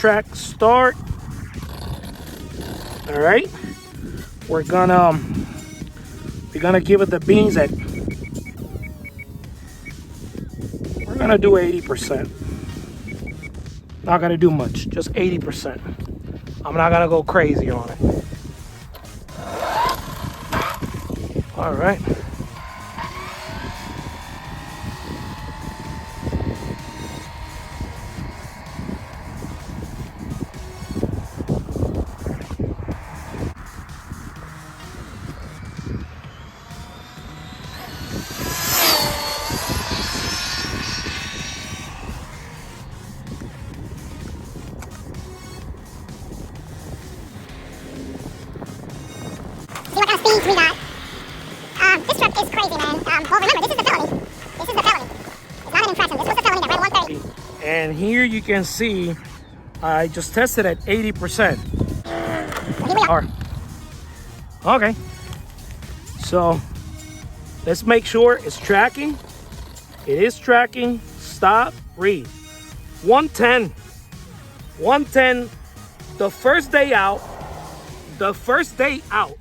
track start. All right, we're gonna give it the beans at, we're gonna do 80%. Not gonna do much, just 80%. I'm not gonna go crazy on it. All right. See what kind of speeds we got. This truck is crazy, man. Well, remember, this is the felony. This is the felony. It's not an infraction. This was the felony that ran 130. And here you can see, I just tested at 80%. Well, here we are. Okay. So let's make sure it's tracking. It is tracking. Stop. Read. 110. 110. The first day out. The first day out.